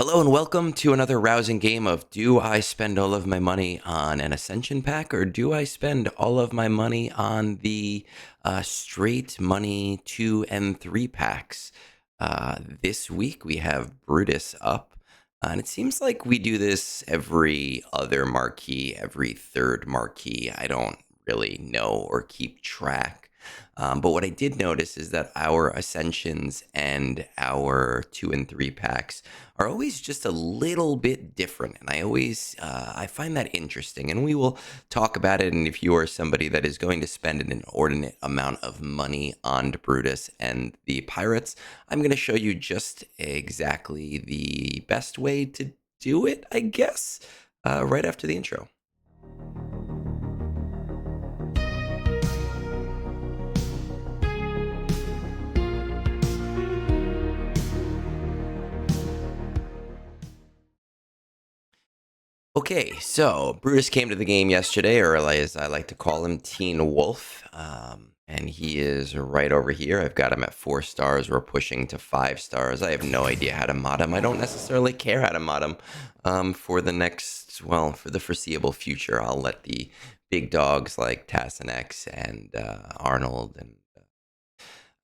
Hello and welcome to another rousing game of do I spend all of my money on an Ascension pack or do I spend all of my money on the straight money 2 and 3 packs? This week we have Brutus up, and it seems like we do this every other marquee, every third marquee. I don't really know or keep track. But what I did notice is that our Ascensions and our 2 and 3 packs are always just a little bit different, and I find that interesting, and we will talk about it. And if you are somebody that is going to spend an inordinate amount of money on Brutus and the Pirates, I'm going to show you just exactly the best way to do it, I guess, right after the intro. Okay, so Brutus came to the game yesterday, or as I like to call him, Teen Wolf, and he is right over here. I've got him at 4 stars. We're pushing to 5 stars. I have no idea how to mod him. I don't necessarily care how to mod him for for the foreseeable future. I'll let the big dogs like Tassanex and Arnold and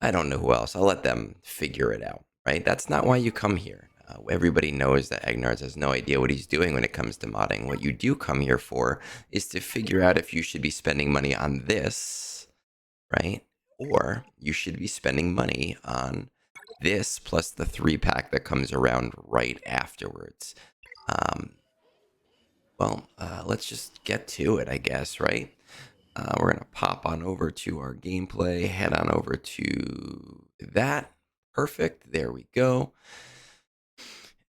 I don't know who else. I'll let them figure it out, right? That's not why you come here. Everybody knows that Egnards has no idea what he's doing when it comes to modding. What you do come here for is to figure out if you should be spending money on this, right? Or you should be spending money on this plus the 3-pack that comes around right afterwards. Um, let's just get to it, I guess, right? We're going to pop on over to our gameplay, head on over to that. Perfect. There we go.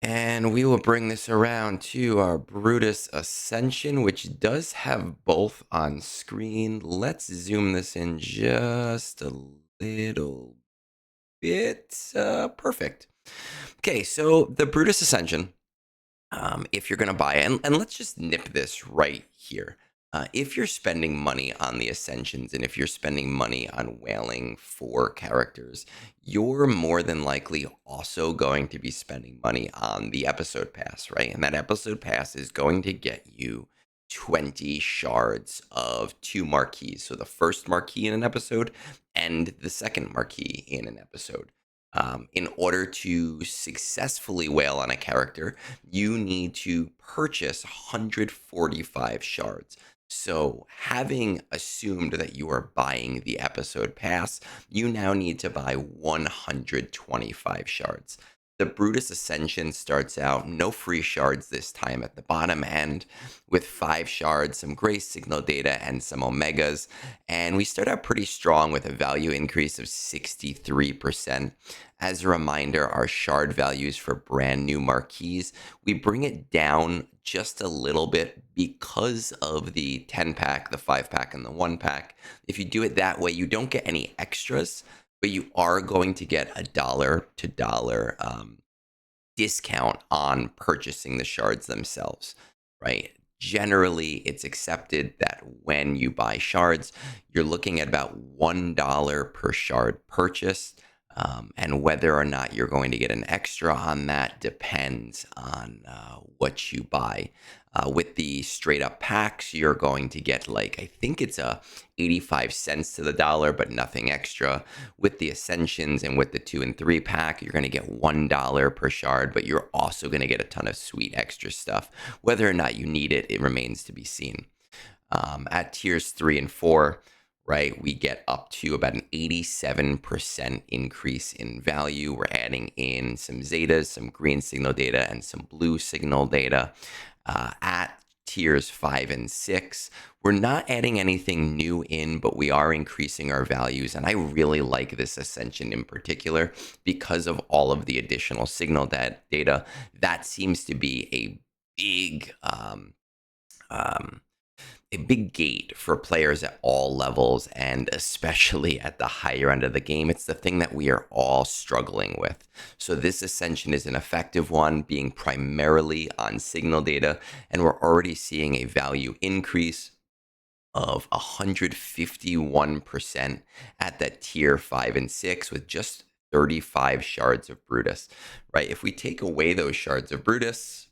And we will bring this around to our Brutus Ascension, which does have both on screen. Let's zoom this in just a little bit. Perfect. Okay, so the Brutus Ascension, if you're going to buy it, and let's just nip this right here. If you're spending money on the Ascensions and if you're spending money on whaling for characters, you're more than likely also going to be spending money on the episode pass, right? And that episode pass is going to get you 20 shards of 2 marquees. So the first marquee in an episode and the second marquee in an episode. In order to successfully whale on a character, you need to purchase 145 shards. So, having assumed that you are buying the episode pass, you now need to buy 125 shards. The Brutus Ascension starts out no free shards this time at the bottom end with 5 shards, some gray signal data, and some omegas. And we start out pretty strong with a value increase of 63%. As a reminder, our shard values for brand new marquees, we bring it down just a little bit because of the 10-pack, the 5-pack, and the 1-pack. If you do it that way, you don't get any extras, but you are going to get a dollar to dollar discount on purchasing the shards themselves, right? Generally, it's accepted that when you buy shards, you're looking at about $1 per shard purchase. And whether or not you're going to get an extra on that depends on what you buy. With the straight up packs, you're going to get I think it's 85 cents to the dollar, but nothing extra. With the Ascensions and with the 2 and 3 pack, you're going to get $1 per shard, but you're also going to get a ton of sweet extra stuff. Whether or not you need it, it remains to be seen. At tiers 3 and 4, right, we get up to about an 87% increase in value. We're adding in some zetas, some green signal data, and some blue signal data. At tiers 5 and 6, we're not adding anything new in, but we are increasing our values. And I really like this Ascension in particular because of all of the additional signal data. That seems to be a big gate for players at all levels and especially at the higher end of the game. It's the thing that we are all struggling with. So this Ascension is an effective one, being primarily on signal data, and we're already seeing a value increase of 151% at that tier 5 and 6 with just 35 shards of Brutus, right? If we take away those shards of Brutus,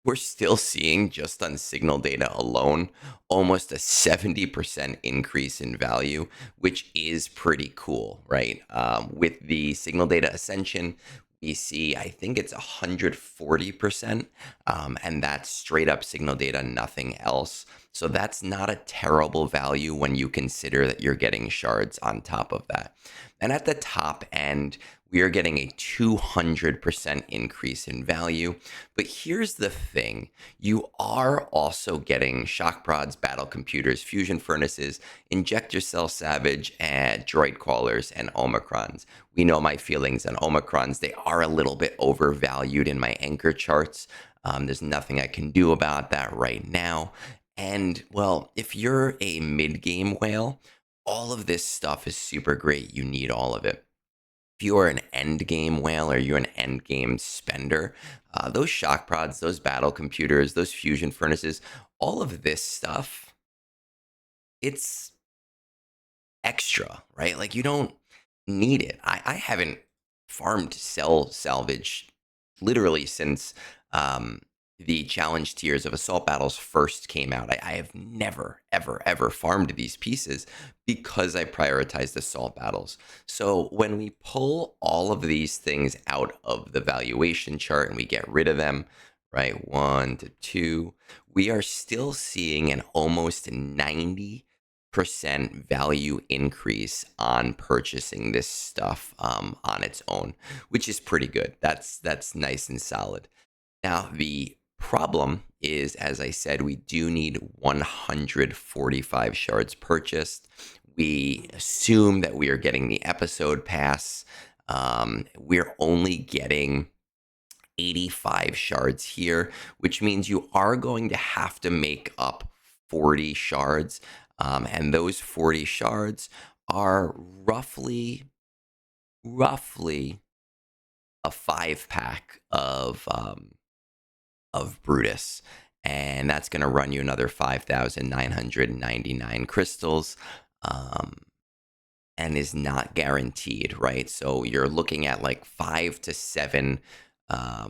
we're still seeing, just on signal data alone, almost a 70% increase in value, which is pretty cool, right? With the signal data ascension, we see, I think it's 140%, and that's straight up signal data, nothing else. So that's not a terrible value when you consider that you're getting shards on top of that. And at the top end, we are getting a 200% increase in value. But here's the thing. You are also getting shock prods, battle computers, fusion furnaces, injector cell savage, and droid callers, and omicrons. We know my feelings on omicrons. They are a little bit overvalued in my anchor charts. There's nothing I can do about that right now. And, well, if you're a mid-game whale, all of this stuff is super great. You need all of it. If you are an end game whale or you're an end game spender, those shock prods, those battle computers, those fusion furnaces, all of this stuff, it's extra, right? Like, you don't need it. I haven't farmed cell salvage literally since the challenge tiers of assault battles first came out. I have never, ever, ever farmed these pieces because I prioritized assault battles. So when we pull all of these things out of the valuation chart and we get rid of them, right, 1 to 2, we are still seeing an almost 90% value increase on purchasing this stuff on its own, which is pretty good. That's nice and solid. Now, the problem is, as I said, we do need 145 shards purchased. We assume that we are getting the episode pass. We're only getting 85 shards here, which means you are going to have to make up 40 shards. And those 40 shards are roughly a 5-pack of Brutus. And that's going to run you another 5,999 crystals, and is not guaranteed, right? So you're looking at like 5 to 7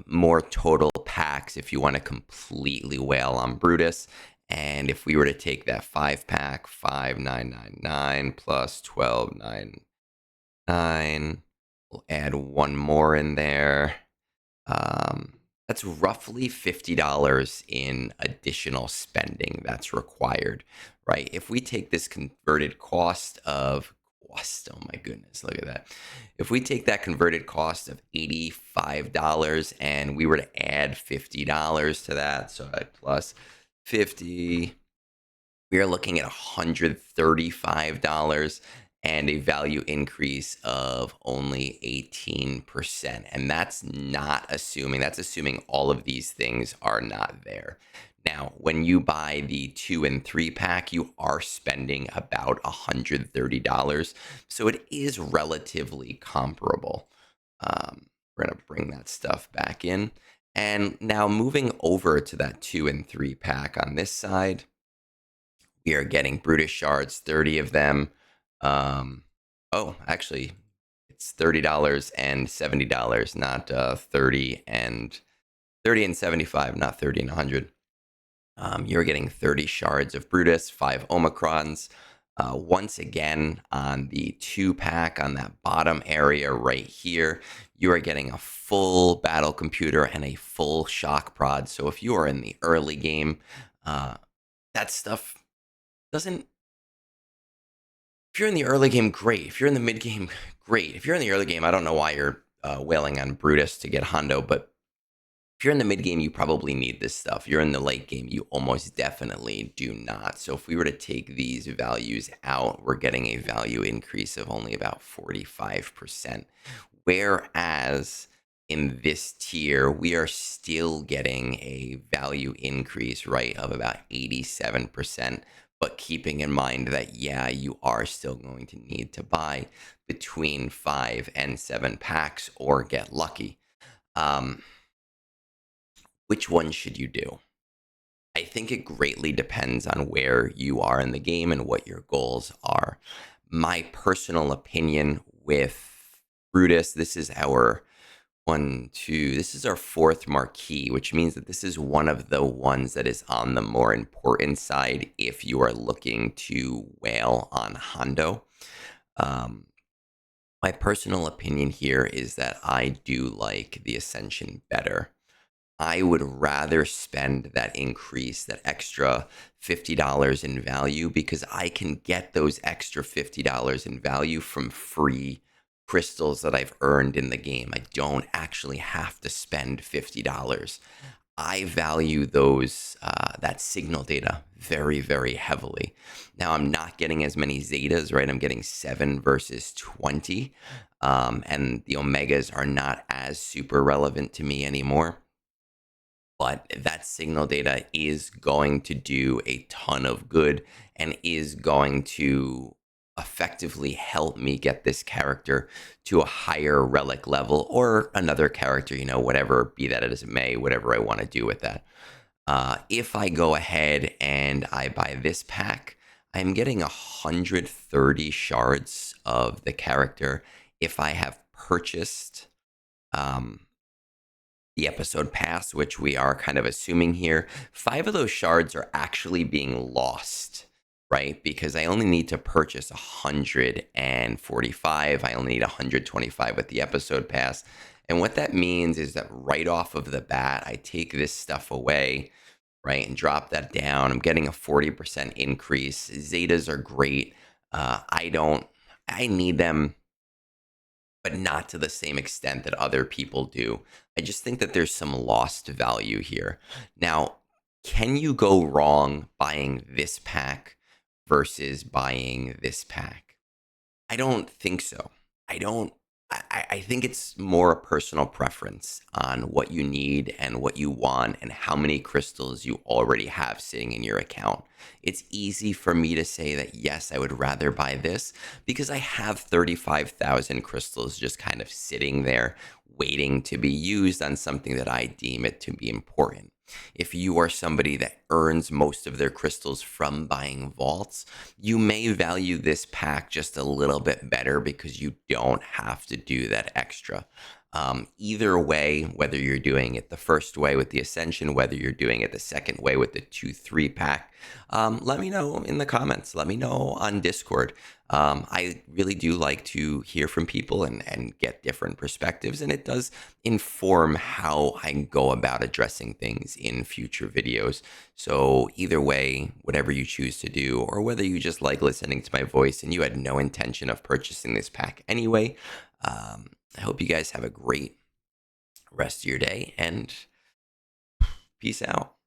more total packs if you want to completely whale on Brutus. And if we were to take that 5-pack, 5,999 plus 12,999, we'll add one more in there. That's roughly $50 in additional spending that's required, right? If we take this converted cost, oh my goodness, look at that. If we take that converted cost of $85 and we were to add $50 to that, so at plus 50, we are looking at $135 and a value increase of only 18%. And that's assuming all of these things are not there. Now, when you buy the 2 and 3 pack, you are spending about $130. So it is relatively comparable. We're going to bring that stuff back in. And now moving over to that 2 and 3 pack on this side, we are getting Brutus shards, 30 of them. Actually, it's $30 and $70, not 30 and 75, not 30 and 100. You're getting 30 shards of Brutus, 5 omicrons. Once again, on the 2-pack on that bottom area right here, you are getting a full battle computer and a full shock prod. So if you are in the early game, that stuff doesn't. If you're in the early game, great. If you're in the mid game, great. If you're in the early game, I don't know why you're wailing on Brutus to get Hondo, but if you're in the mid game, you probably need this stuff. If you're in the late game, you almost definitely do not. So if we were to take these values out, we're getting a value increase of only about 45%. Whereas in this tier, we are still getting a value increase, right, of about 87%. But keeping in mind that, yeah, you are still going to need to buy between 5 and 7 packs or get lucky. Which one should you do? I think it greatly depends on where you are in the game and what your goals are. My personal opinion with Brutus. This is our one, two, this is our fourth marquee, which means that this is one of the ones that is on the more important side if you are looking to whale on Hondo. Um, my personal opinion here is that I do like the Ascension better. I would rather spend that increase, that extra $50 in value, because I can get those extra $50 in value from free crystals that I've earned in the game. I don't actually have to spend $50. I value those that signal data very, very heavily. Now I'm not getting as many zetas, right? I'm getting 7 versus 20, and the omegas are not as super relevant to me anymore. But that signal data is going to do a ton of good and is going to effectively help me get this character to a higher relic level, or another character, whatever, be that as it may, whatever I want to do with that. If I go ahead and I buy this pack, I'm getting 130 shards of the character. If I have purchased um, the episode pass, which we are kind of assuming here, 5 of those shards are actually being lost, right? Because I only need to purchase 145. I only need 125 with the episode pass. And what that means is that right off of the bat, I take this stuff away, right, and drop that down. I'm getting a 40% increase. Zetas are great. I need them, but not to the same extent that other people do. I just think that there's some lost value here. Now, can you go wrong buying this pack versus buying this pack? I don't think so. I don't. I think it's more a personal preference on what you need and what you want and how many crystals you already have sitting in your account. It's easy for me to say that, yes, I would rather buy this because I have 35,000 crystals just kind of sitting there waiting to be used on something that I deem it to be important. If you are somebody that earns most of their crystals from buying vaults, you may value this pack just a little bit better because you don't have to do that extra. Either way, whether you're doing it the first way with the Ascension, whether you're doing it the second way with the 2-3 pack, let me know in the comments. Let me know on Discord. I really do like to hear from people and get different perspectives, and it does inform how I go about addressing things in future videos. So either way, whatever you choose to do, or whether you just like listening to my voice and you had no intention of purchasing this pack anyway, I hope you guys have a great rest of your day, and peace out.